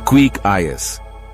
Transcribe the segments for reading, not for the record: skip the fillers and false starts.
Quick IS.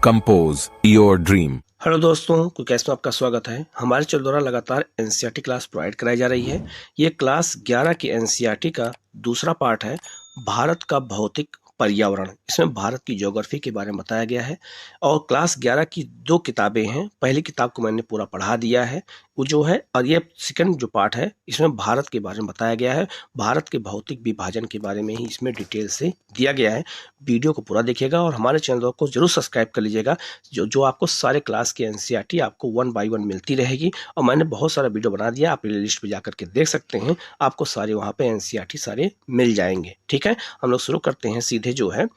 Compose your dream. Hello दोस्तों, quick में आपका स्वागत है। हमारे चैनल द्वारा लगातार एनसीईआरटी क्लास प्रोवाइड कराई जा रही है। ये क्लास 11 की एनसीईआरटी का दूसरा पार्ट है, भारत का भौतिक पर्यावरण। इसमें भारत की ज्योग्राफी के बारे में बताया गया है और क्लास 11 की दो किताबें हैं। पहली किताब को मैंने पूरा पढ़ा दिया है, वो जो है, और ये सेकंड जो पार्ट है इसमें भारत के बारे में बताया गया है। भारत के भौतिक विभाजन के बारे में ही इसमें डिटेल से दिया गया है। वीडियो को पूरा देखिएगा और हमारे चैनल को जरूर सब्सक्राइब कर लीजिएगा, जो आपको सारे क्लास की एनसीईआरटी आपको 1 बाय 1 मिलती रहेगी। और मैंने बहुत सारा वीडियो बना दिया, आप प्ले लिस्ट पर जाकर के देख सकते हैं, आपको सारे वहाँ पे एनसीईआरटी सारे मिल जाएंगे। ठीक है, हम लोग शुरू करते हैं सीधे जो है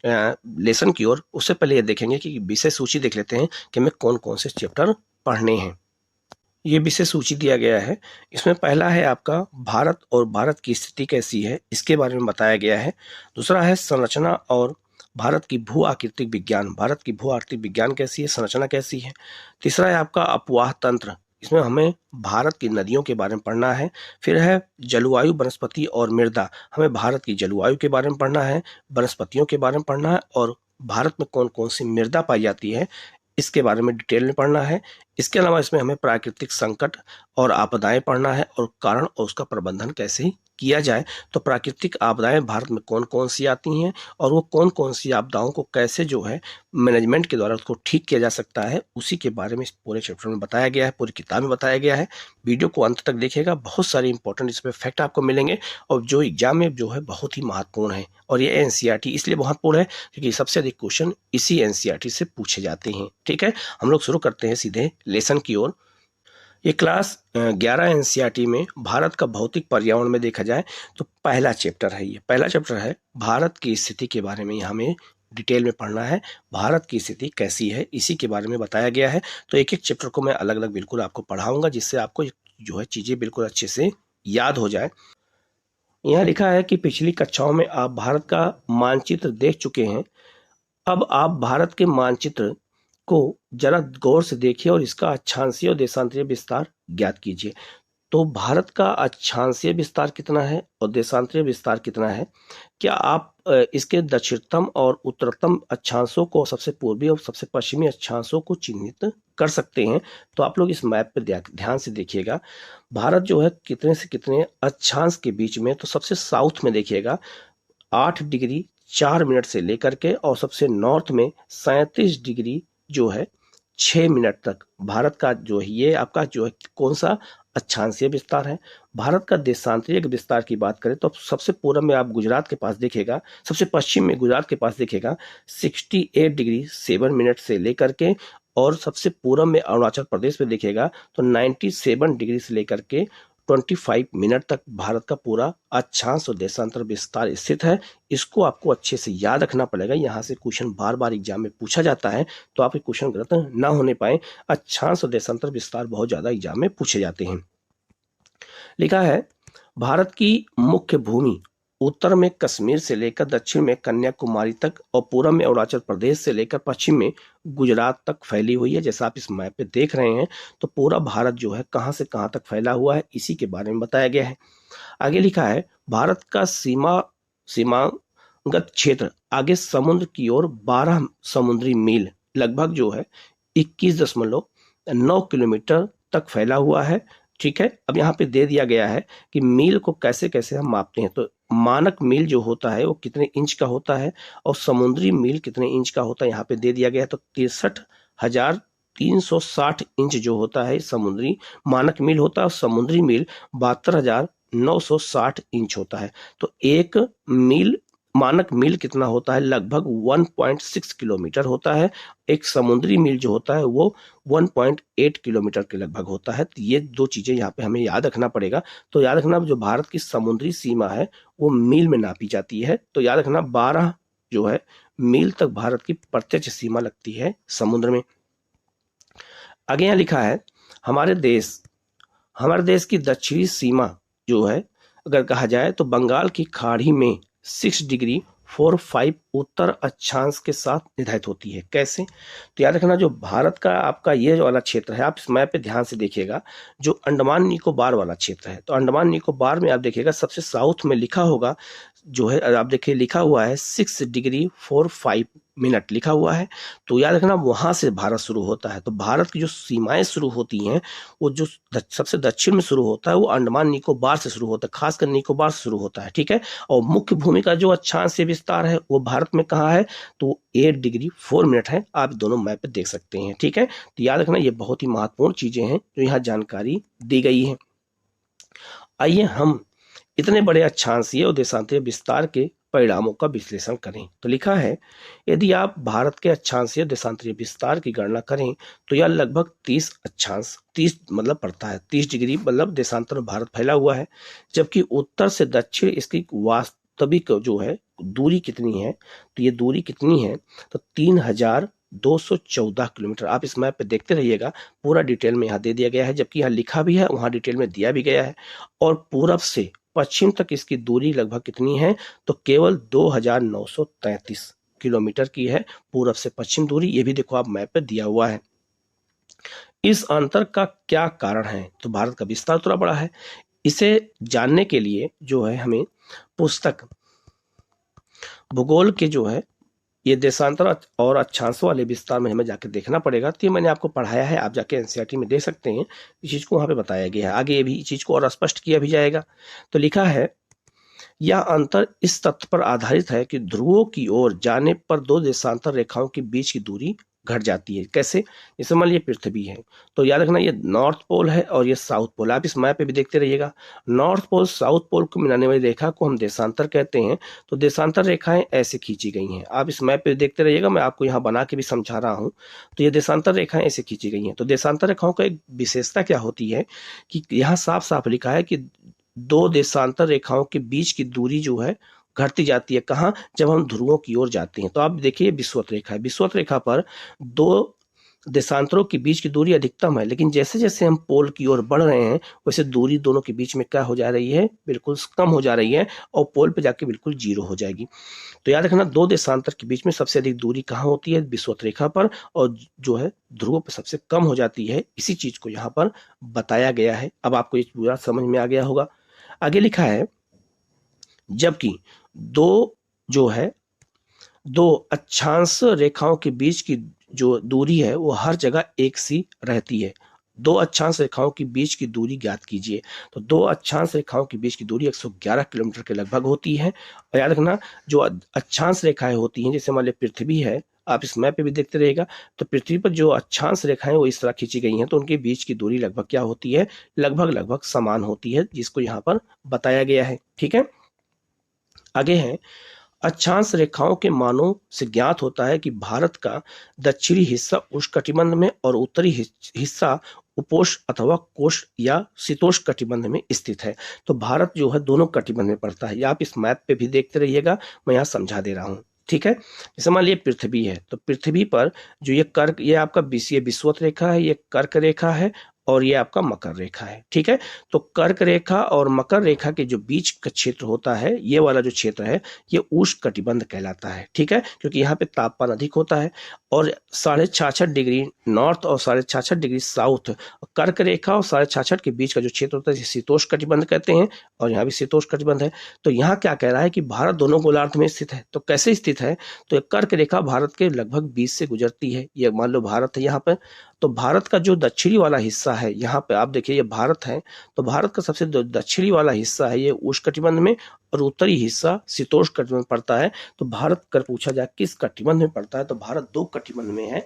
लेसन की ओर। उससे पहले ये देखेंगे कि विषय सूची देख लेते हैं कि हमें कौन कौन से चैप्टर पढ़ने हैं। ये विषय सूची दिया गया है। इसमें पहला है आपका भारत और भारत की स्थिति कैसी है, इसके बारे में बताया गया है। दूसरा है संरचना और भारत की भू आकृतिक विज्ञान, भारत की भू आकृतिक विज्ञान कैसी है, संरचना कैसी है। तीसरा है आपका अपवाह तंत्र, इसमें हमें भारत की नदियों के बारे में पढ़ना है। फिर है जलवायु, वनस्पति और मृदा, हमें भारत की जलवायु के बारे में पढ़ना है, वनस्पतियों के बारे में पढ़ना है और भारत में कौन कौन सी मृदा पाई जाती है इसके बारे में डिटेल में पढ़ना है। इसके अलावा इसमें हमें प्राकृतिक संकट और आपदाएं पढ़ना है और कारण और उसका प्रबंधन कैसे किया जाए। तो प्राकृतिक आपदाएं भारत में कौन कौन सी आती हैं और वो कौन कौन सी आपदाओं को कैसे जो है मैनेजमेंट के द्वारा उसको ठीक किया जा सकता है, उसी के बारे में इस पूरे चैप्टर में बताया गया है, पूरी किताब में बताया गया है। वीडियो को अंत तक देखिएगा, बहुत सारे इंपॉर्टेंट इसमें फैक्ट आपको मिलेंगे और जो एग्जाम में जो है बहुत ही महत्वपूर्ण है। और ये एनसीईआरटी इसलिए महत्वपूर्ण है क्योंकि सबसे अधिक क्वेश्चन इसी एनसीईआरटी से पूछे जाते हैं। ठीक है, हम लोग शुरू करते हैं सीधे लेसन की ओर। ये क्लास 11 एनसीईआरटी में भारत का भौतिक पर्यावरण में देखा जाए तो पहला चैप्टर है। ये पहला चैप्टर है, भारत की स्थिति के बारे में हमें डिटेल में पढ़ना है। भारत की स्थिति कैसी है इसी के बारे में बताया गया है। तो एक एक चैप्टर को मैं अलग अलग बिल्कुल आपको पढ़ाऊंगा, जिससे आपको जो है चीजें बिल्कुल अच्छे से याद हो जाए। यहाँ लिखा है कि पिछली कक्षाओं में आप भारत का मानचित्र देख चुके हैं। अब आप भारत के मानचित्र को जरा गौर से देखिए और इसका अक्षांशीय और देशांतरीय विस्तार ज्ञात कीजिए। तो भारत का अक्षांशीय विस्तार कितना है और देशांतरीय विस्तार कितना है? क्या आप इसके दक्षिणतम और उत्तरतम अक्षांशों को, सबसे पूर्वी और सबसे पश्चिमी अक्षांशों को चिन्हित कर सकते हैं? तो आप लोग इस मैप पे ध्यान से देखिएगा, भारत जो है कितने से कितने अक्षांश के बीच में। तो सबसे साउथ में देखिएगा 8 डिग्री 4 मिनट से लेकर के, और सबसे नॉर्थ में 37 डिग्री जो है 6 मिनट तक भारत का जो है, ये आपका जो है कौन सा अक्षांशीय विस्तार है। भारत का देशांतरीय विस्तार की बात करें तो सबसे पूर्व में आप गुजरात के पास देखेगा, सबसे पश्चिम में गुजरात के पास देखेगा 68 डिग्री 7 मिनट से लेकर के, और सबसे पूर्व में अरुणाचल प्रदेश में देखेगा तो 97 डिग्री से लेकर के 25 मिनट तक भारत का पूरा अक्षांश और देशांतर विस्तार स्थित है। इसको आपको अच्छे से याद रखना पड़ेगा, यहाँ से क्वेश्चन बार बार एग्जाम में पूछा जाता है, तो आपके क्वेश्चन गलत ना होने पाए। अक्षांश और देशांतर विस्तार बहुत ज्यादा एग्जाम में पूछे जाते हैं। लिखा है, भारत की मुख्य भूमि उत्तर में कश्मीर से लेकर दक्षिण में कन्याकुमारी तक और पूर्व में अरुणाचल प्रदेश से लेकर पश्चिम में गुजरात तक फैली हुई है। जैसा आप इस मैप पे देख रहे हैं, तो पूरा भारत जो है कहां से कहां तक फैला हुआ है इसी के बारे में बताया गया है। आगे लिखा है, भारत का सीमागत क्षेत्र आगे समुद्र की ओर 12 समुद्री मील लगभग जो है 21.9 किलोमीटर तक फैला हुआ है। ठीक है, अब यहाँ पे दे दिया गया है कि मील को कैसे कैसे हम मापते हैं। तो मानक मील जो होता है वो कितने इंच का होता है और समुद्री मील कितने इंच का होता है यहाँ पे दे दिया गया है। तो 63,360 इंच जो होता है समुद्री मानक मील होता है, और समुद्री मील 72,960 इंच होता है। तो एक मील, मानक मील कितना होता है? लगभग 1.6 किलोमीटर होता है। एक समुद्री मील जो होता है वो 1.8 किलोमीटर के लगभग होता है। तो ये दो चीजें यहाँ पे हमें याद रखना पड़ेगा। तो याद रखना, जो भारत की समुद्री सीमा है वो मील में नापी जाती है। तो याद रखना 12 जो है मील तक भारत की प्रत्यक्ष सीमा लगती है समुद्र में। आगे यहाँ लिखा है, हमारे देश की दक्षिणी सीमा जो है अगर कहा जाए तो बंगाल की खाड़ी में 6 डिग्री 45 उत्तर अक्षांश के साथ निर्धारित होती है। कैसे? तो याद रखना, जो भारत का आपका ये जो वाला क्षेत्र है, आप इस मैप पे ध्यान से देखिएगा, जो अंडमान निकोबार वाला क्षेत्र है, तो अंडमान निकोबार में आप देखिएगा सबसे साउथ में लिखा होगा जो है, आप देखिए लिखा हुआ है 6 डिग्री 45 मिनट लिखा हुआ है। तो याद रखना वहां से भारत शुरू होता है। तो भारत की जो सीमाएं शुरू होती हैं वो जो सबसे दक्षिण में शुरू होता है वो अंडमान निकोबार से शुरू होता है, खासकर निकोबार से शुरू होता है, ठीक है। और मुख्य भूमि का जो अक्षांश विस्तार है वो भारत में कहाँ है, तो 8 डिग्री 4 मिनट है। आप दोनों मैप पे देख सकते हैं, ठीक है। तो याद रखना ये बहुत ही महत्वपूर्ण चीजें हैं जो यहाँ जानकारी दी गई है। आइए हम इतने बड़े अक्षांशीय और देशांतरीय विस्तार के परिणामों का विश्लेषण करें। तो लिखा है यदि आप भारत के अक्षांशीय देशांतरीय विस्तार की गणना करें तो यह लगभग 30 अक्षांश 30 मतलब पड़ता है, 30 डिग्री मतलब देशांतर में भारत फैला हुआ है। जबकि उत्तर से दक्षिण इसकी वास्तविक जो है दूरी कितनी है, तो ये दूरी कितनी है, तो 3214 किलोमीटर। आप इस मैप पे देखते रहिएगा, पूरा डिटेल में यहाँ दे दिया गया है, जबकि यहाँ लिखा भी है वहाँ डिटेल में दिया भी गया है। और पूरब से पश्चिम तक इसकी दूरी लगभग कितनी है, तो केवल 2933 किलोमीटर की है पूरब से पश्चिम दूरी। ये भी देखो आप मैप पे दिया हुआ है। इस अंतर का क्या कारण है, तो भारत का विस्तार थोड़ा बड़ा है। इसे जानने के लिए जो है हमें पुस्तक भूगोल के जो है ये देशांतर और अक्षांशों वाले विस्तार में हमें जाके देखना पड़ेगा। तो ये मैंने आपको पढ़ाया है, आप जाके एनसीईआरटी में देख सकते हैं, इस चीज को वहां पे बताया गया है। आगे ये भी इस चीज को और स्पष्ट किया भी जाएगा। तो लिखा है यह अंतर इस तथ्य पर आधारित है कि ध्रुवों की ओर जाने पर दो देशांतर रेखाओं के बीच की दूरी घट जाती है। कैसे, जैसे मान लीजिए पृथ्वी है, तो याद रखना ये नॉर्थ पोल है और ये साउथ पोल। आप इस मैप पे भी देखते रहिएगा, नॉर्थ पोल साउथ पोल को मिलाने वाली रेखा को हम देशांतर कहते हैं। तो देशांतर रेखाएं ऐसे खींची गई हैं, आप इस मैप पे देखते रहिएगा, मैं आपको यहाँ बना के भी समझा रहा हूँ। तो ये देशांतर रेखाएं ऐसे खींची गई हैं। तो देशांतर रेखाओं का एक विशेषता क्या होती है कि यहाँ साफ साफ लिखा है कि दो देशांतर रेखाओं के बीच की दूरी जो है घटती जाती है। कहाँ, जब हम ध्रुवों की ओर जाते हैं। तो आप देखिए विषुवत रेखा है, विषुवत रेखा पर दो देशांतरों के बीच की दूरी अधिकतम है, लेकिन जैसे जैसे हम पोल की ओर बढ़ रहे हैं वैसे दूरी दोनों के बीच में क्या हो जा रही है, बिल्कुल कम हो जा रही है और पोल पे जाके बिल्कुल जीरो हो जाएगी। तो याद रखना दो देशांतर के बीच में सबसे अधिक दूरी कहाँ होती है, विषुवत रेखा पर, और जो है ध्रुवों पर सबसे कम हो जाती है। इसी चीज को यहाँ पर बताया गया है। अब आपको ये पूरा समझ में आ गया होगा। आगे लिखा है जबकि दो अक्षांश रेखाओं के बीच की जो दूरी है वो हर जगह एक सी रहती है। दो अक्षांश रेखाओं के बीच की दूरी ज्ञात कीजिए। तो दो अक्षांश रेखाओं के बीच की दूरी 111 किलोमीटर के लगभग होती है। और याद रखना जो अक्षांश रेखाएं होती हैं, जैसे मान लीजिए पृथ्वी है, आप इस मैप पे भी देखते रहेगा, तो पृथ्वी पर जो अक्षांश रेखाएं वो इस तरह खींची गई हैं, तो उनके बीच की दूरी लगभग क्या होती है, लगभग समान होती है, जिसको यहाँ पर बताया गया है, ठीक है। आगे है अक्षांश रेखाओं के मानों से ज्ञात होता है कि भारत का दक्षिणी हिस्सा उष्णकटिबंध में और उत्तरी हिस्सा उपोष्ण अथवा कोष्ण या शीतोष्ण कटिबंध में स्थित है। तो भारत जो है दोनों कटिबंध में पड़ता है। ये आप इस मैप पे भी देखते रहिएगा, मैं यहाँ समझा दे रहा हूँ, ठीक है। जैसे मान लीजिए पृथ्वी है, तो पृथ्वी पर जो ये आपका विषुवत रेखा है, ये कर्क रेखा है और ये आपका मकर रेखा है, ठीक है। तो कर्क रेखा और मकर रेखा के जो बीच का क्षेत्र होता है, ये वाला जो क्षेत्र है ये उष्ण कटिबंध कहलाता है, ठीक है, क्योंकि यहाँ पे तापमान अधिक होता है। और 66.5 डिग्री नॉर्थ और 66.5 डिग्री साउथ कर्क रेखा और 66.5 के बीच का जो क्षेत्र होता है शीतोष्ण कटिबंध कहते हैं, और यहाँ भी शीतोष्ण कटिबंध है। तो यहाँ क्या कह रहा है कि भारत दोनों गोलार्ध में स्थित है। तो कैसे स्थित है, तो कर्क रेखा भारत के लगभग 20 से गुजरती है। ये मान लो भारत है यहाँ पर, तो भारत का जो दक्षिणी वाला हिस्सा है, यहाँ पे आप देखिए ये भारत है, तो भारत का सबसे दक्षिणी वाला हिस्सा है ये उष्णकटिबंध में और उत्तरी हिस्सा शीतोष्ण कटिबंध पड़ता है। तो भारत कर पूछा जाए किस कटिबंध में पड़ता है, तो भारत दो कटिबंध में है।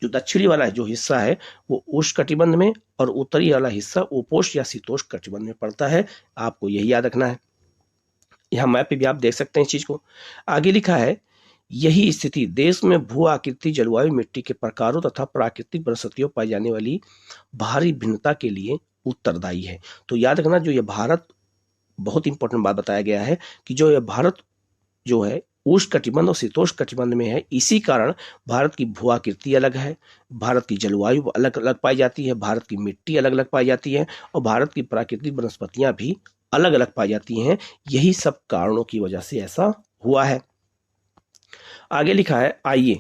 जो दक्षिणी वाला जो हिस्सा है वो उष्ण कटिबंध में और उत्तरी वाला हिस्सा उपोष्ण या शीतोष्ण कटिबंध में पड़ता है। आपको यही याद रखना है। यहाँ मैप पे भी आप देख सकते हैं इस चीज को। आगे लिखा है यही स्थिति देश में भू आकृति, जलवायु, मिट्टी के प्रकारों तथा प्राकृतिक वनस्पतियों पाई जाने वाली भारी भिन्नता के लिए उत्तरदायी है। तो याद रखना जो ये भारत, बहुत इंपॉर्टेंट बात बताया गया है कि जो ये भारत जो है उष्ण कटिबंध और शीतोष्ण कटिबंध में है, इसी कारण भारत की भू आकृति अलग है, भारत की जलवायु अलग अलग पाई जाती है, भारत की मिट्टी अलग अलग पाई जाती है और भारत की प्राकृतिक वनस्पतियां भी अलग अलग पाई जाती हैं। यही सब कारणों की वजह से ऐसा हुआ है। आगे लिखा है आइए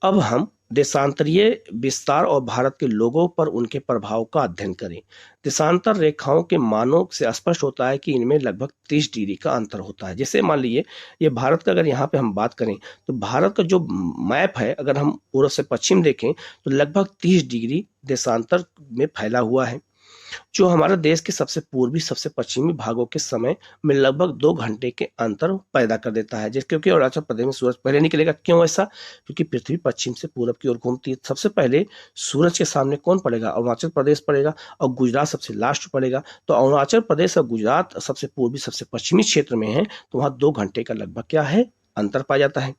अब हम देशांतरीय विस्तार और भारत के लोगों पर उनके प्रभाव का अध्ययन करें। देशांतर रेखाओं के मानों से स्पष्ट होता है कि इनमें लगभग 30 डिग्री का अंतर होता है। जैसे मान लीजिए ये भारत का, अगर यहाँ पे हम बात करें तो भारत का जो मैप है, अगर हम पूर्व से पश्चिम देखें तो लगभग 30 डिग्री देशांतर में फैला हुआ है, जो हमारे देश के सबसे पूर्वी सबसे पश्चिमी भागों के समय में लगभग 2 घंटे के अंतर पैदा कर देता है। जैसे क्योंकि अरुणाचल प्रदेश में सूरज पहले निकलेगा, क्यों ऐसा? क्योंकि पृथ्वी पश्चिम से पूरब की ओर घूमती है। सबसे पहले सूरज के सामने कौन पड़ेगा? अरुणाचल प्रदेश पड़ेगा, और गुजरात सबसे लास्ट पड़ेगा। तो अरुणाचल प्रदेश और गुजरात सबसे पूर्वी सबसे पश्चिमी क्षेत्र में है, तो वहां 2 घंटे का लगभग क्या है, अंतर पाया जाता है।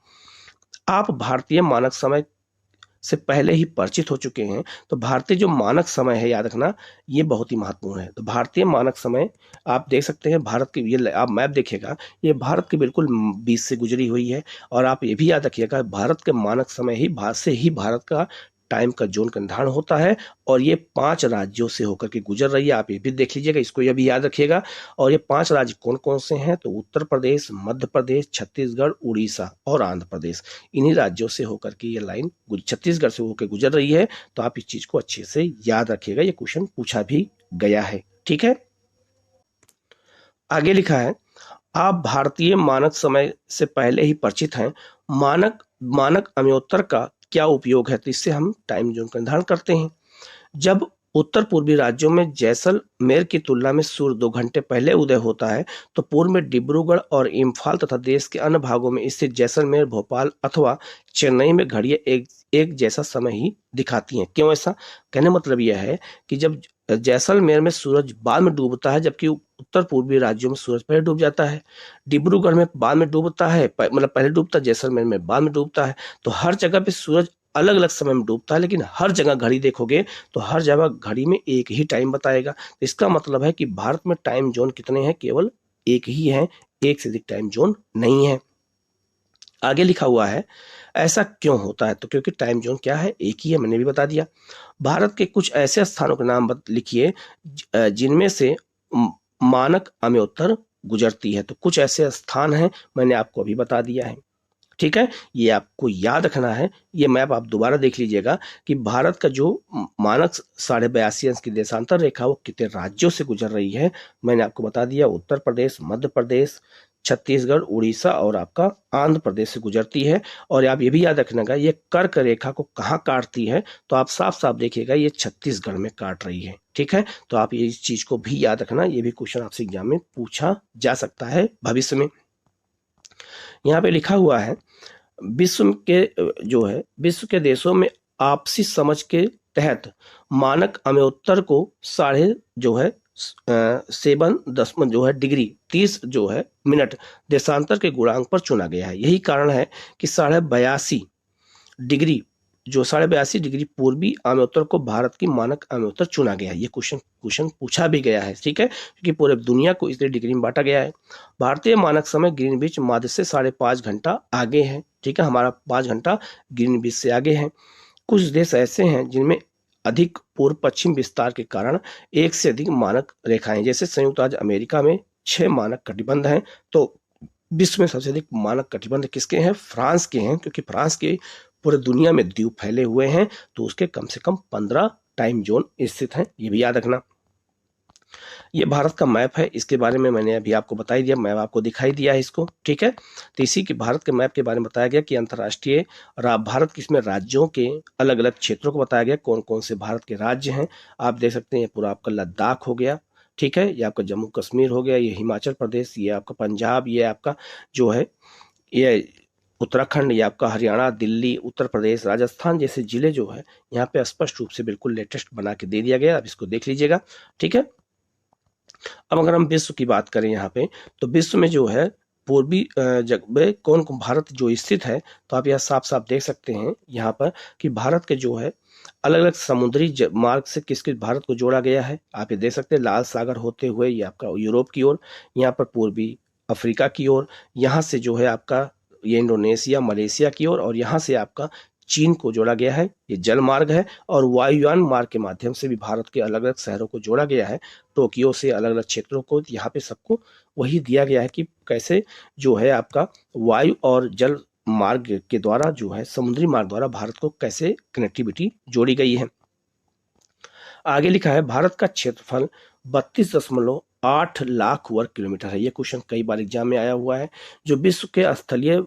आप भारतीय मानक समय से पहले ही परिचित हो चुके हैं, तो भारतीय जो मानक समय है, याद रखना ये बहुत ही महत्वपूर्ण है। तो भारतीय मानक समय आप देख सकते हैं, भारत के ये आप मैप देखिएगा, ये भारत के बिल्कुल बीच से गुजरी हुई है। और आप ये भी याद रखिएगा, भारत के मानक समय ही भारत का टाइम का जोन का निर्धारण होता है, और ये 5 राज्यों से होकर के गुजर रही है। आप ये भी देख लीजिएगा, इसको ये भी याद रखिएगा। और ये 5 राज्य कौन कौन से हैं? तो उत्तर प्रदेश, मध्य प्रदेश, छत्तीसगढ़, उड़ीसा और आंध्र प्रदेश। इन्हीं राज्यों से होकर के ये लाइन छत्तीसगढ़ से होकर गुजर रही है। तो आप इस चीज को अच्छे से याद रखिएगा, ये क्वेश्चन पूछा भी गया है। ठीक है, आगे लिखा है, आप भारतीय मानक समय से पहले ही परिचित हैं। मानक अमयोत्तर का क्या उपयोग है? तो इससे हम टाइम जोन का निर्धारण करते हैं। जब उत्तर पूर्वी राज्यों में जैसलमेर की तुलना में सूर्य 2 घंटे पहले उदय होता है, तो पूर्व में डिब्रूगढ़ और इम्फाल तथा देश के अन्य भागों में स्थित जैसलमेर, भोपाल अथवा चेन्नई में घड़ियां एक जैसा समय ही दिखाती हैं। क्यों ऐसा? कहने मतलब यह है कि जब जैसलमेर में सूरज बाद में डूबता है, जबकि उत्तर पूर्वी राज्यों में सूरज पहले डूब जाता है। डिब्रूगढ़ में बाद में डूबता है, मतलब पहले डूबता है, जैसलमेर में बाद में डूबता है। तो हर जगह पे सूरज अलग अलग समय में डूबता है, लेकिन हर जगह घड़ी देखोगे तो हर जगह घड़ी में एक ही टाइम बताएगा। तो इसका मतलब है कि भारत में टाइम जोन कितने हैं? केवल एक ही है, एक से अधिक टाइम जोन नहीं है। आगे लिखा हुआ है, ऐसा क्यों होता है? तो क्योंकि टाइम जोन क्या है? एक ही है, मैंने भी बता दिया। भारत के कुछ ऐसे स्थानों के नाम लिखिए जिनमें से मानक अमयोत्तर गुजरती है। तो कुछ ऐसे स्थान हैं, मैंने आपको अभी बता दिया है। ठीक है, ये आपको याद रखना है। ये मैप आप दोबारा देख लीजिएगा कि भारत का जो मानक 82.5 अंश की देशांतर रेखा वो कितने राज्यों से गुजर रही है, मैंने आपको बता दिया। उत्तर प्रदेश, मध्य प्रदेश, छत्तीसगढ़, उड़ीसा और आपका आंध्र प्रदेश से गुजरती है। और आप ये भी याद रखना, ये कर्क रेखा को कहाँ काटती है? तो आप साफ साफ देखिएगा, ये छत्तीसगढ़ में काट रही है। ठीक है, तो आप ये इस चीज को भी याद रखना, ये भी क्वेश्चन आपसे एग्जाम में पूछा जा सकता है भविष्य में। यहाँ पे लिखा हुआ है, विश्व के देशों में आपसी समझ के तहत मानक अमयोत्तर को 7.5 डिग्री 30 मिनट देशांतर के गुणांक पर चुना गया है। यही कारण है कि 82.5 डिग्री पूर्वी अमयोत्तर को भारत की मानक अमयोत्तर चुना गया है। ये क्वेश्चन पूछा भी गया है। ठीक है, क्योंकि पूरे दुनिया को इसलिए डिग्री में बांटा गया है। भारतीय मानक समय ग्रीनविच माध्य से 5.5 घंटा आगे है। ठीक है, हमारा 5 घंटा ग्रीनविच से आगे है। कुछ देश ऐसे हैं जिनमें अधिक पूर्व पश्चिम विस्तार के कारण एक से अधिक मानक रेखाएं, जैसे संयुक्त राज्य अमेरिका में 6 मानक कटिबंध हैं। तो विश्व में सबसे अधिक मानक कटिबंध किसके हैं? फ्रांस के हैं, क्योंकि फ्रांस के पूरे दुनिया में द्वीप फैले हुए हैं, तो उसके कम से कम 15 टाइम जोन स्थित हैं। ये भी याद रखना। ये भारत का मैप है, इसके बारे में मैंने अभी आपको बता ही दिया, मैप आपको दिखाई दिया है इसको। ठीक है, तो इसी के भारत के मैप के बारे में बताया गया कि अंतर्राष्ट्रीय भारत के इसमें राज्यों के अलग अलग क्षेत्रों को बताया गया, कौन कौन से भारत के राज्य हैं। आप देख सकते हैं, पूरा आपका लद्दाख हो गया, ठीक है, ये आपका जम्मू कश्मीर हो गया, ये हिमाचल प्रदेश, ये आपका पंजाब, ये आपका जो है ये उत्तराखंड, ये आपका हरियाणा, दिल्ली, उत्तर प्रदेश, राजस्थान जैसे जिले जो है यहाँ पे स्पष्ट रूप से बिल्कुल लेटेस्ट बना के दे दिया गया। अब इसको देख लीजिएगा। ठीक है, अब अगर हम विश्व की बात करें यहाँ पे, तो विश्व में जो है पूर्वी जगह कौन कौन भारत जो स्थित है, तो आप यह साफ साफ देख सकते हैं यहाँ पर कि भारत के जो है अलग अलग समुद्री मार्ग से किस किस भारत को जोड़ा गया है। आप ये देख सकते हैं, लाल सागर होते हुए ये आपका यूरोप की ओर, यहाँ पर पूर्वी अफ्रीका की ओर, यहाँ से जो है आपका ये इंडोनेशिया, मलेशिया की ओर, और यहाँ से आपका चीन को जोड़ा गया है। ये जल मार्ग है। और वायुयान मार्ग के माध्यम से भी भारत के अलग अलग शहरों को जोड़ा गया है, टोक्यो से अलग अलग क्षेत्रों को। यहाँ पे सबको वही दिया गया है कि कैसे जो है आपका वायु और जल मार्ग के द्वारा जो है, समुद्री मार्ग द्वारा भारत को कैसे कनेक्टिविटी जोड़ी गई है। आगे लिखा है भारत का क्षेत्रफल 32.8 लाख वर्ग किलोमीटर है। यह क्वेश्चन कई बार एग्जाम में आया हुआ है। जो विश्व के स्थलीय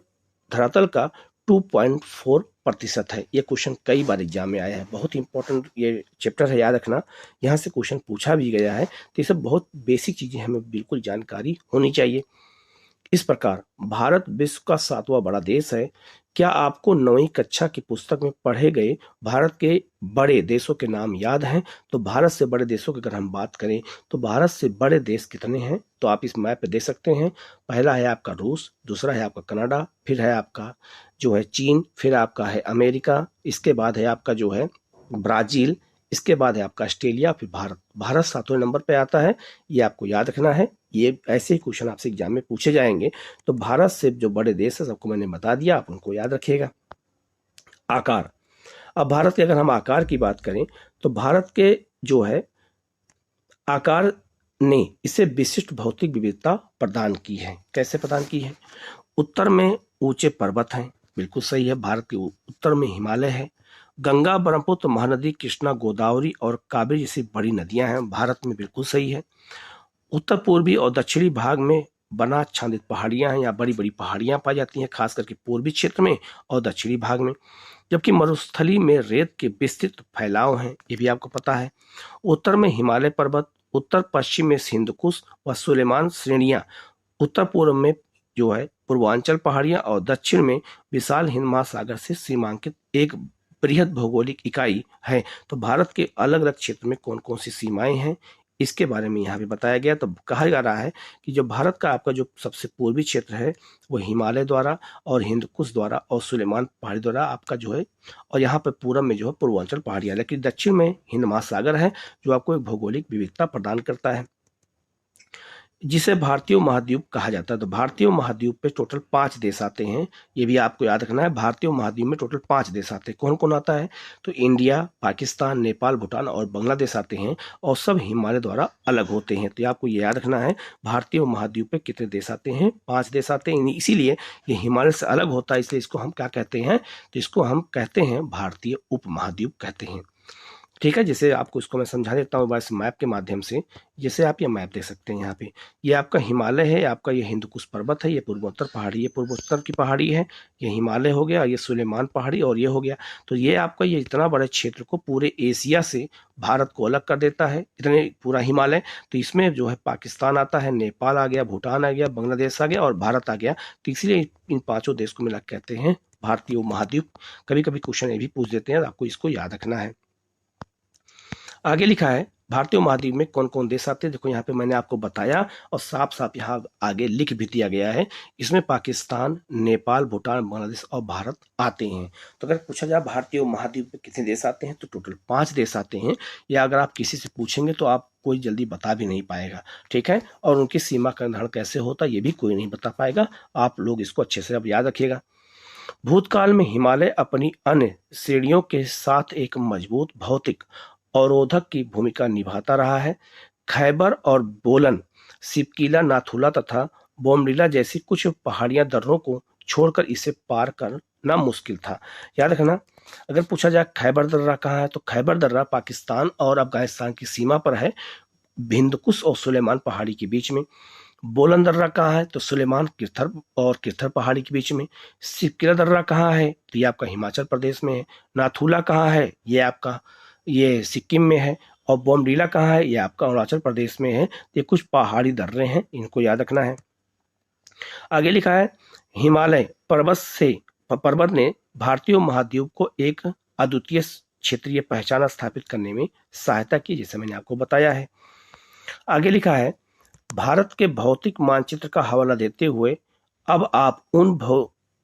धरातल का 2.4% है। यह क्वेश्चन कई बार एग्जाम में आया है। बहुत इंपॉर्टेंट ये चैप्टर है, याद रखना। यहाँ से क्वेश्चन पूछा भी गया है, तो ये सब बहुत बेसिक चीजें हमें बिल्कुल जानकारी होनी चाहिए। इस प्रकार भारत विश्व का 7वां बड़ा देश है। क्या आपको 9वीं कक्षा की पुस्तक में पढ़े गए भारत के बड़े देशों के नाम याद हैं? तो भारत से बड़े देशों की अगर हम बात करें तो भारत से बड़े देश कितने हैं, तो आप इस मैप पे देख सकते हैं। पहला है आपका रूस, दूसरा है आपका कनाडा, फिर है आपका जो है चीन, फिर आपका है अमेरिका, इसके बाद है आपका जो है ब्राजील, इसके बाद है आपका ऑस्ट्रेलिया, फिर भारत। भारत 7वें नंबर पे आता है, ये आपको याद रखना है। ये ऐसे ही क्वेश्चन आपसे एग्जाम में पूछे जाएंगे। तो भारत से जो बड़े देश है सबको मैंने बता दिया, आप उनको याद रखिएगा। आकार, अब भारत के अगर हम आकार की बात करें तो भारत के जो है आकार ने इसे विशिष्ट भौतिक विविधता प्रदान की है। कैसे प्रदान की है? उत्तर में ऊंचे पर्वत हैं, बिल्कुल सही है। भारत के उत्तर में हिमालय है। गंगा, ब्रह्मपुत्र, महानदी, कृष्णा, गोदावरी और कावेरी जैसी बड़ी नदियां हैं, भारत में, बिल्कुल सही है। उत्तर पूर्वी और दक्षिणी भाग में बनाच्छादित पहाड़ियां हैं, या बड़ी बड़ी पहाड़ियां पाई जाती हैं, खास करके पूर्वी क्षेत्र में और दक्षिणी भाग में। जबकि मरुस्थली में रेत के विस्तृत फैलाव हैं, ये भी आपको पता है। उत्तर में हिमालय पर्वत, उत्तर पश्चिम में हिंदकुश व सुलेमान श्रेणियां, उत्तर पूर्व में जो है पूर्वांचल पहाड़ियां और दक्षिण में विशाल हिंद महासागर से सीमांकित एक बृहद भौगोलिक इकाई है। तो भारत के अलग अलग क्षेत्र में कौन कौन सी सीमाएं हैं, इसके बारे में यहाँ पे बताया गया। तो कहा जा रहा है कि जो भारत का आपका जो सबसे पूर्वी क्षेत्र है वो हिमालय द्वारा और हिंदकुश द्वारा और सुलेमान पहाड़ी द्वारा आपका जो है, और यहाँ पर पूरब में जो है पूर्वांचल पहाड़ियाँ, लेकिन दक्षिण में हिंद महासागर है जो आपको एक भौगोलिक विविधता प्रदान करता है, जिसे भारतीय महाद्वीप कहा जाता है। तो भारतीय महाद्वीप पे टोटल 5 देश आते हैं, ये भी आपको याद रखना है। भारतीय महाद्वीप में टोटल 5 देश आते हैं। कौन कौन आता है? तो इंडिया, पाकिस्तान, नेपाल, भूटान और बांग्लादेश आते हैं, और सब हिमालय द्वारा अलग होते हैं। तो आपको ये याद रखना है, भारतीय महाद्वीप पे कितने देश आते हैं? 5 देश आते हैं। इसीलिए ये हिमालय से अलग होता है, इसलिए इसको हम क्या कहते हैं? तो इसको हम कहते हैं भारतीय उपमहाद्वीप कहते हैं। ठीक है, जैसे आपको इसको मैं समझा देता हूँ बस मैप के माध्यम से। जैसे आप ये मैप देख सकते हैं, यहाँ पे ये आपका हिमालय है, आपका ये हिंदकुश पर्वत है, ये पूर्वोत्तर पहाड़ी, ये पूर्वोत्तर की पहाड़ी है, ये हिमालय हो गया, ये सुलेमान पहाड़ी और ये हो गया। तो ये आपका ये इतना बड़े क्षेत्र को पूरे एशिया से भारत को अलग कर देता है, इतने पूरा हिमालय। तो इसमें जो है पाकिस्तान आता है, नेपाल आ गया, भूटान आ गया, बांग्लादेश आ गया और भारत आ गया। तो इसलिए इन 5 देश को मिला कहते हैं भारतीय उपमहाद्वीप। कभी कभी क्वेश्चन ये भी पूछ देते हैं, आपको इसको याद रखना है। आगे लिखा है भारतीय महाद्वीप में कौन कौन देश आते हैं। देखो यहाँ पे मैंने आपको बताया और साफ साफ यहाँ आगे लिख भी दिया गया है। इसमें पाकिस्तान, नेपाल, भूटान, बांग्लादेश और भारत आते हैं। तो अगर पूछा जाए भारतीय महाद्वीप में कितने देश आते हैं, तो टोटल 5 देश आते हैं। या अगर आप किसी से पूछेंगे तो आप कोई जल्दी बता भी नहीं पाएगा, ठीक है। और उनकी सीमा का निर्धारण कैसे होता है ये भी कोई नहीं बता पाएगा। आप लोग इसको अच्छे से अब याद रखिएगा। भूतकाल में हिमालय अपनी अन्य श्रेणियों के साथ एक मजबूत भौतिक अवरोधक की भूमिका निभाता रहा है। खैबर और बोलन, सिपकीला, नाथुला तथा बोमडिला जैसी कुछ पहाड़ियां दर्रों को छोड़कर इसे पार करना मुश्किल था। याद रखना, अगर पूछा जाए खैबर दर्रा कहाँ है, तो खैबर दर्रा पाकिस्तान और अफगानिस्तान की सीमा पर है, हिंदकुश और सुलेमान पहाड़ी के बीच में। बोलन दर्रा कहाँ है, तो सुलेमान किरथर और किरथर पहाड़ी के बीच में। सिपकीला दर्रा कहाँ है, तो ये आपका हिमाचल प्रदेश में है। नाथुला कहाँ है, ये आपका ये सिक्किम में है। और बोमडिला कहाँ है, ये आपका अरुणाचल प्रदेश में है। ये कुछ पहाड़ी दर्रे हैं, इनको याद रखना है। आगे लिखा है हिमालय पर्वत ने भारतीय महाद्वीप को एक अद्वितीय क्षेत्रीय पहचान स्थापित करने में सहायता की, जैसे मैंने आपको बताया है। आगे लिखा है भारत के भौतिक मानचित्र का हवाला देते हुए अब आप उन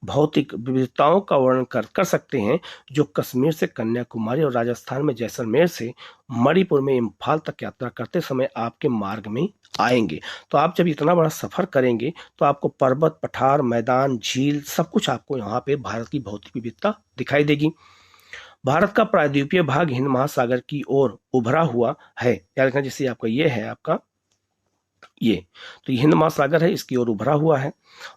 भौतिक विविधताओं का वर्णन कर सकते हैं जो कश्मीर से कन्याकुमारी और राजस्थान में जैसलमेर से मणिपुर में इम्फाल तक यात्रा करते समय आपके मार्ग में आएंगे। तो आप जब इतना बड़ा सफर करेंगे तो आपको पर्वत, पठार, मैदान, झील सब कुछ आपको यहाँ पे भारत की भौतिक विविधता दिखाई देगी। भारत का प्रायद्वीपीय भाग हिंद महासागर की ओर उभरा हुआ है। याद रखना, जैसे आपका ये है आपका ये, तो हिंद महासागर है, इसकी ओर उभरा हुआ है।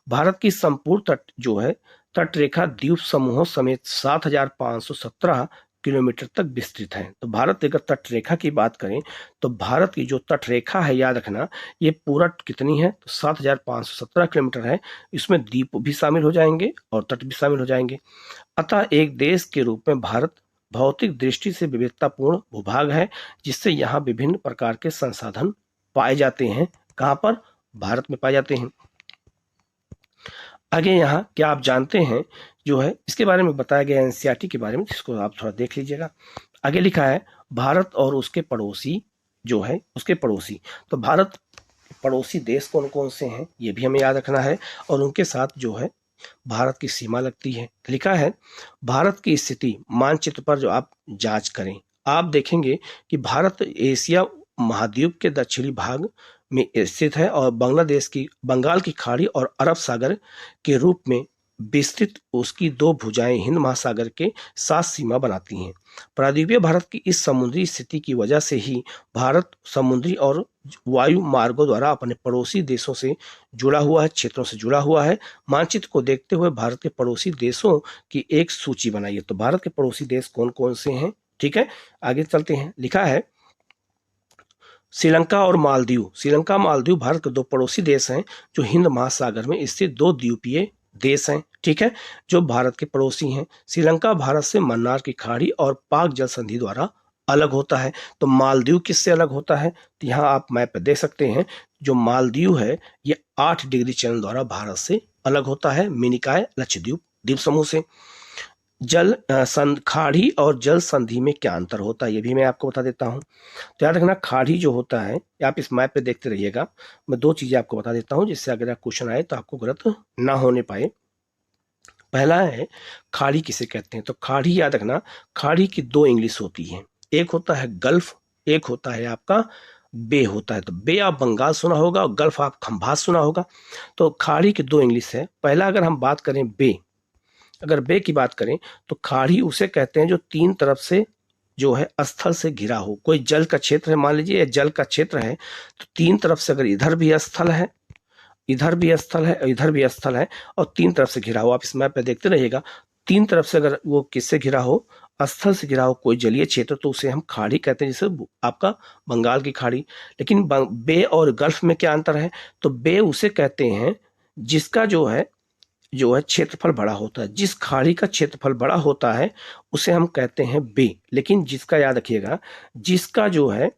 भारत की संपूर्ण तट जो है तटरेखा द्वीप समूहों समेत 7,517 किलोमीटर तक विस्तृत है। तो भारत अगर तटरेखा की बात करें तो भारत की जो तटरेखा है, याद रखना, ये पूरा कितनी है, तो 7,517 किलोमीटर है। इसमें द्वीप भी शामिल हो जाएंगे और तट भी शामिल हो जाएंगे। अतः एक देश के रूप में भारत भौतिक दृष्टि से विविधतापूर्ण भूभाग है, जिससे यहाँ विभिन्न प्रकार के संसाधन पाए जाते हैं। कहाँ पर? भारत में पाए जाते हैं। आगे यहाँ क्या आप जानते हैं जो है इसके बारे में बताया गया एनसीईआरटी के बारे में, जिसको आप थोड़ा देख लीजिएगा। आगे लिखा है भारत और उसके पड़ोसी जो है उसके पड़ोसी। तो भारत पड़ोसी देश कौन कौन से हैं ये भी हमें याद रखना है, और उनके साथ जो है भारत की सीमा लगती है। लिखा है भारत की स्थिति मानचित्र पर जो आप जांच करें, आप देखेंगे कि भारत एशिया महाद्वीप के दक्षिणी भाग में स्थित है और बांग्लादेश की बंगाल की खाड़ी और अरब सागर के रूप में विस्तृत उसकी दो भुजाएं हिंद महासागर के साथ सीमा बनाती हैं। प्रायद्वीपीय भारत की इस समुद्री स्थिति की वजह से ही भारत समुद्री और वायु मार्गों द्वारा अपने पड़ोसी देशों से जुड़ा हुआ है, क्षेत्रों से जुड़ा हुआ है। मानचित्र को देखते हुए भारत के पड़ोसी देशों की एक सूची बनाइए। तो भारत के पड़ोसी देश कौन कौन से हैं? ठीक है, आगे चलते हैं। लिखा है श्रीलंका और मालदीव। श्रीलंका मालदीव भारत के दो पड़ोसी देश हैं जो हिंद महासागर में स्थित दो द्वीपीय देश हैं। ठीक है, जो भारत के पड़ोसी हैं। श्रीलंका भारत से मन्नार की खाड़ी और पाक जल संधि द्वारा अलग होता है। तो मालदीव किससे अलग होता है? तो यहाँ आप मैप पे देख सकते हैं, जो मालदीव है ये 8 डिग्री चैनल द्वारा भारत से अलग होता है, मिनिकॉय लक्षद्वीप द्वीप समूह से। जल खाड़ी और जल संधि में क्या अंतर होता है ये भी मैं आपको बता देता हूँ। तो याद रखना, खाड़ी जो होता है, आप इस मैप पे देखते रहिएगा, मैं 2 चीजें आपको बता देता हूँ जिससे अगर क्वेश्चन आए तो आपको गलत ना होने पाए। पहला है खाड़ी किसे कहते हैं? तो खाड़ी याद रखना, खाड़ी की 2 इंग्लिश होती है, एक होता है गल्फ, एक होता है आपका बे होता है। तो बे आप बंगाल सुना होगा और गल्फ आप खंभात सुना होगा। तो खाड़ी की 2 इंग्लिश है। पहला अगर हम बात करें बे, अगर बे की बात करें तो खाड़ी उसे कहते हैं जो 3 तरफ से जो है स्थल से घिरा हो। कोई जल का क्षेत्र है, मान लीजिए जल का क्षेत्र है, तो 3 तरफ से अगर इधर भी स्थल है, इधर भी स्थल है, इधर भी स्थल है और 3 तरफ से घिरा हो। आप इस मैप पे देखते रहिएगा, 3 तरफ से अगर वो किससे घिरा हो, स्थल से घिरा हो कोई जलीय क्षेत्र, तो उसे हम खाड़ी कहते हैं, जैसे आपका बंगाल की खाड़ी। लेकिन बे और गल्फ में क्या अंतर है? तो बे उसे कहते हैं जिसका जो है क्षेत्रफल बड़ा होता है। जिस खाड़ी का क्षेत्रफल बड़ा होता है उसे हम कहते हैं बे। लेकिन जिसका, याद रखिएगा, जिसका जो है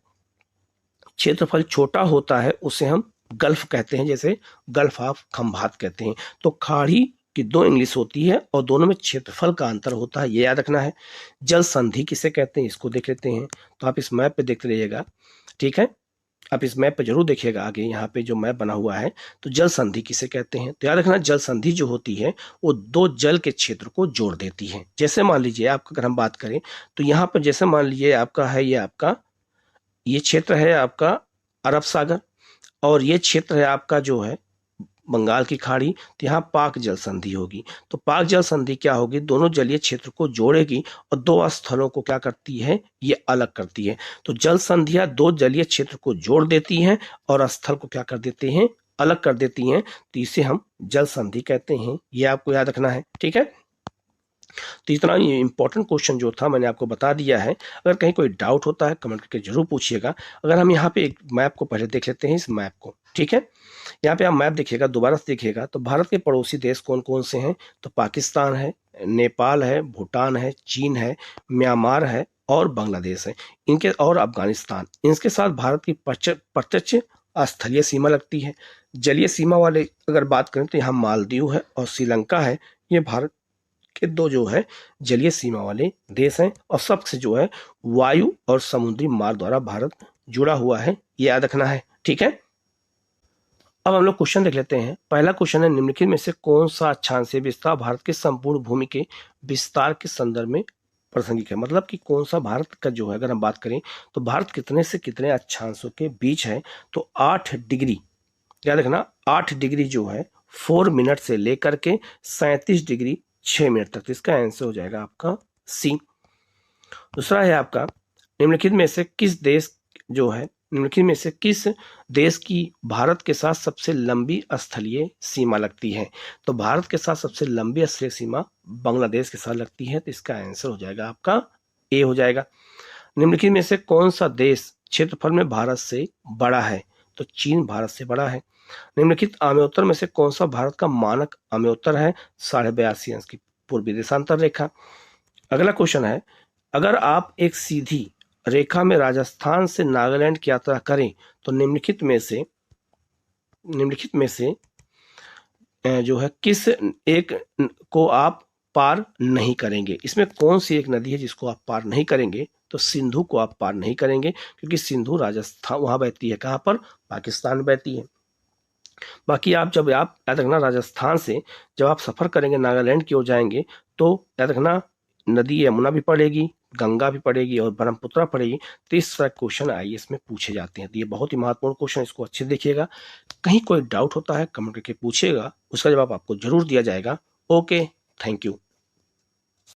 क्षेत्रफल छोटा होता है उसे हम गल्फ कहते हैं, जैसे गल्फ ऑफ खंभात कहते हैं। तो खाड़ी की 2 इंग्लिश होती है और दोनों में क्षेत्रफल का अंतर होता है, ये याद रखना है। जल संधि किसे कहते हैं इसको देख लेते हैं। तो आप इस मैप पे देखते रहिएगा, ठीक है, आप इस मैप पे जरूर देखिएगा, आगे यहाँ पे जो मैप बना हुआ है। तो जल संधि किसे कहते हैं? तो याद रखना, जल संधि जो होती है वो 2 जल के क्षेत्र को जोड़ देती है। जैसे मान लीजिए आपका, अगर हम बात करें तो यहाँ पर जैसे मान लीजिए आपका है, ये क्षेत्र है आपका अरब सागर और ये क्षेत्र है आपका जो है बंगाल की खाड़ी। तो यहाँ पाक जल संधि होगी। तो पाक जल संधि क्या होगी? दोनों जलीय क्षेत्र को जोड़ेगी और 2 स्थलों को क्या करती है? ये अलग करती है। तो जल संधियां 2 जलीय क्षेत्र को जोड़ देती हैं और स्थल को क्या कर देते हैं? अलग कर देती हैं। तो इसे हम जल संधि कहते हैं, ये आपको याद रखना है। ठीक है, तो इतना इंपॉर्टेंट क्वेश्चन जो था मैंने आपको बता दिया है। अगर कहीं कोई डाउट होता है कमेंट करके जरूर पूछिएगा। अगर हम यहाँ पे एक मैप को पहले देख लेते हैं, इस मैप को, ठीक है, यहाँ पे आप मैप देखिएगा, दोबारा से देखिएगा। तो भारत के पड़ोसी देश कौन कौन से हैं? तो पाकिस्तान है, नेपाल है, भूटान है, चीन है, म्यांमार है और बांग्लादेश है, इनके और अफगानिस्तान। इनके साथ भारत की प्रत्यक्ष स्थलीय सीमा लगती है। जलीय सीमा वाले अगर बात करें तो यहाँ मालदीव है और श्रीलंका है। ये भारत के 2 जो है जलीय सीमा वाले देश हैं और सबसे जो है वायु और समुद्री मार्ग द्वारा भारत जुड़ा हुआ है, ये याद रखना है। ठीक है, अब हम लोग क्वेश्चन देख लेते हैं। पहला क्वेश्चन है, निम्नलिखित में से कौन सा अक्षांशीय विस्तार भारत के संपूर्ण भूमि के विस्तार के संदर्भ में प्रासंगिक है? मतलब कि कौन सा भारत का जो है, अगर हम बात करें तो भारत कितने से कितने अक्षांशों के बीच है? तो 8 डिग्री, याद रखना, 8 डिग्री जो है 4 मिनट से लेकर के 37 डिग्री 6 मिनट तक। तो इसका आंसर हो जाएगा आपका सी। दूसरा है आपका, निम्नलिखित में से किस देश जो है निम्नलिखित में से किस देश की भारत के साथ सबसे लंबी स्थलीय सीमा लगती है? तो भारत के साथ सबसे लंबी स्थलीय सीमा बांग्लादेश के साथ लगती है, तो इसका आंसर हो जाएगा आपका ए हो जाएगा। निम्नलिखित में से कौन सा देश क्षेत्रफल में भारत से बड़ा है? तो चीन भारत से बड़ा है। निम्नलिखित आम्योत्तर में से कौन सा भारत का मानक आम्योत्तर है? 82.5 अंश की पूर्वी देशांतर रेखा। अगला क्वेश्चन है, अगर आप एक सीधी रेखा में राजस्थान से नागालैंड की यात्रा करें तो निम्नलिखित में से जो है किस एक को आप पार नहीं करेंगे? इसमें कौन सी एक नदी है जिसको आप पार नहीं करेंगे? तो सिंधु को आप पार नहीं करेंगे, क्योंकि सिंधु राजस्थान वहां बहती है, कहां पर? पाकिस्तान में बहती है। बाकी जब आप याद रखना, राजस्थान से जब आप सफर करेंगे नागालैंड की ओर जाएंगे तो याद रखना नदी यमुना भी पड़ेगी, गंगा भी पड़ेगी और ब्रह्मपुत्रा पड़ेगी। तो इस तरह क्वेश्चन आईएएस में पूछे जाते हैं। तो ये बहुत ही महत्वपूर्ण क्वेश्चन, इसको अच्छे से देखिएगा। कहीं कोई डाउट होता है कमेंट करके पूछिएगा, उसका जवाब आपको जरूर दिया जाएगा। Okay, thank you.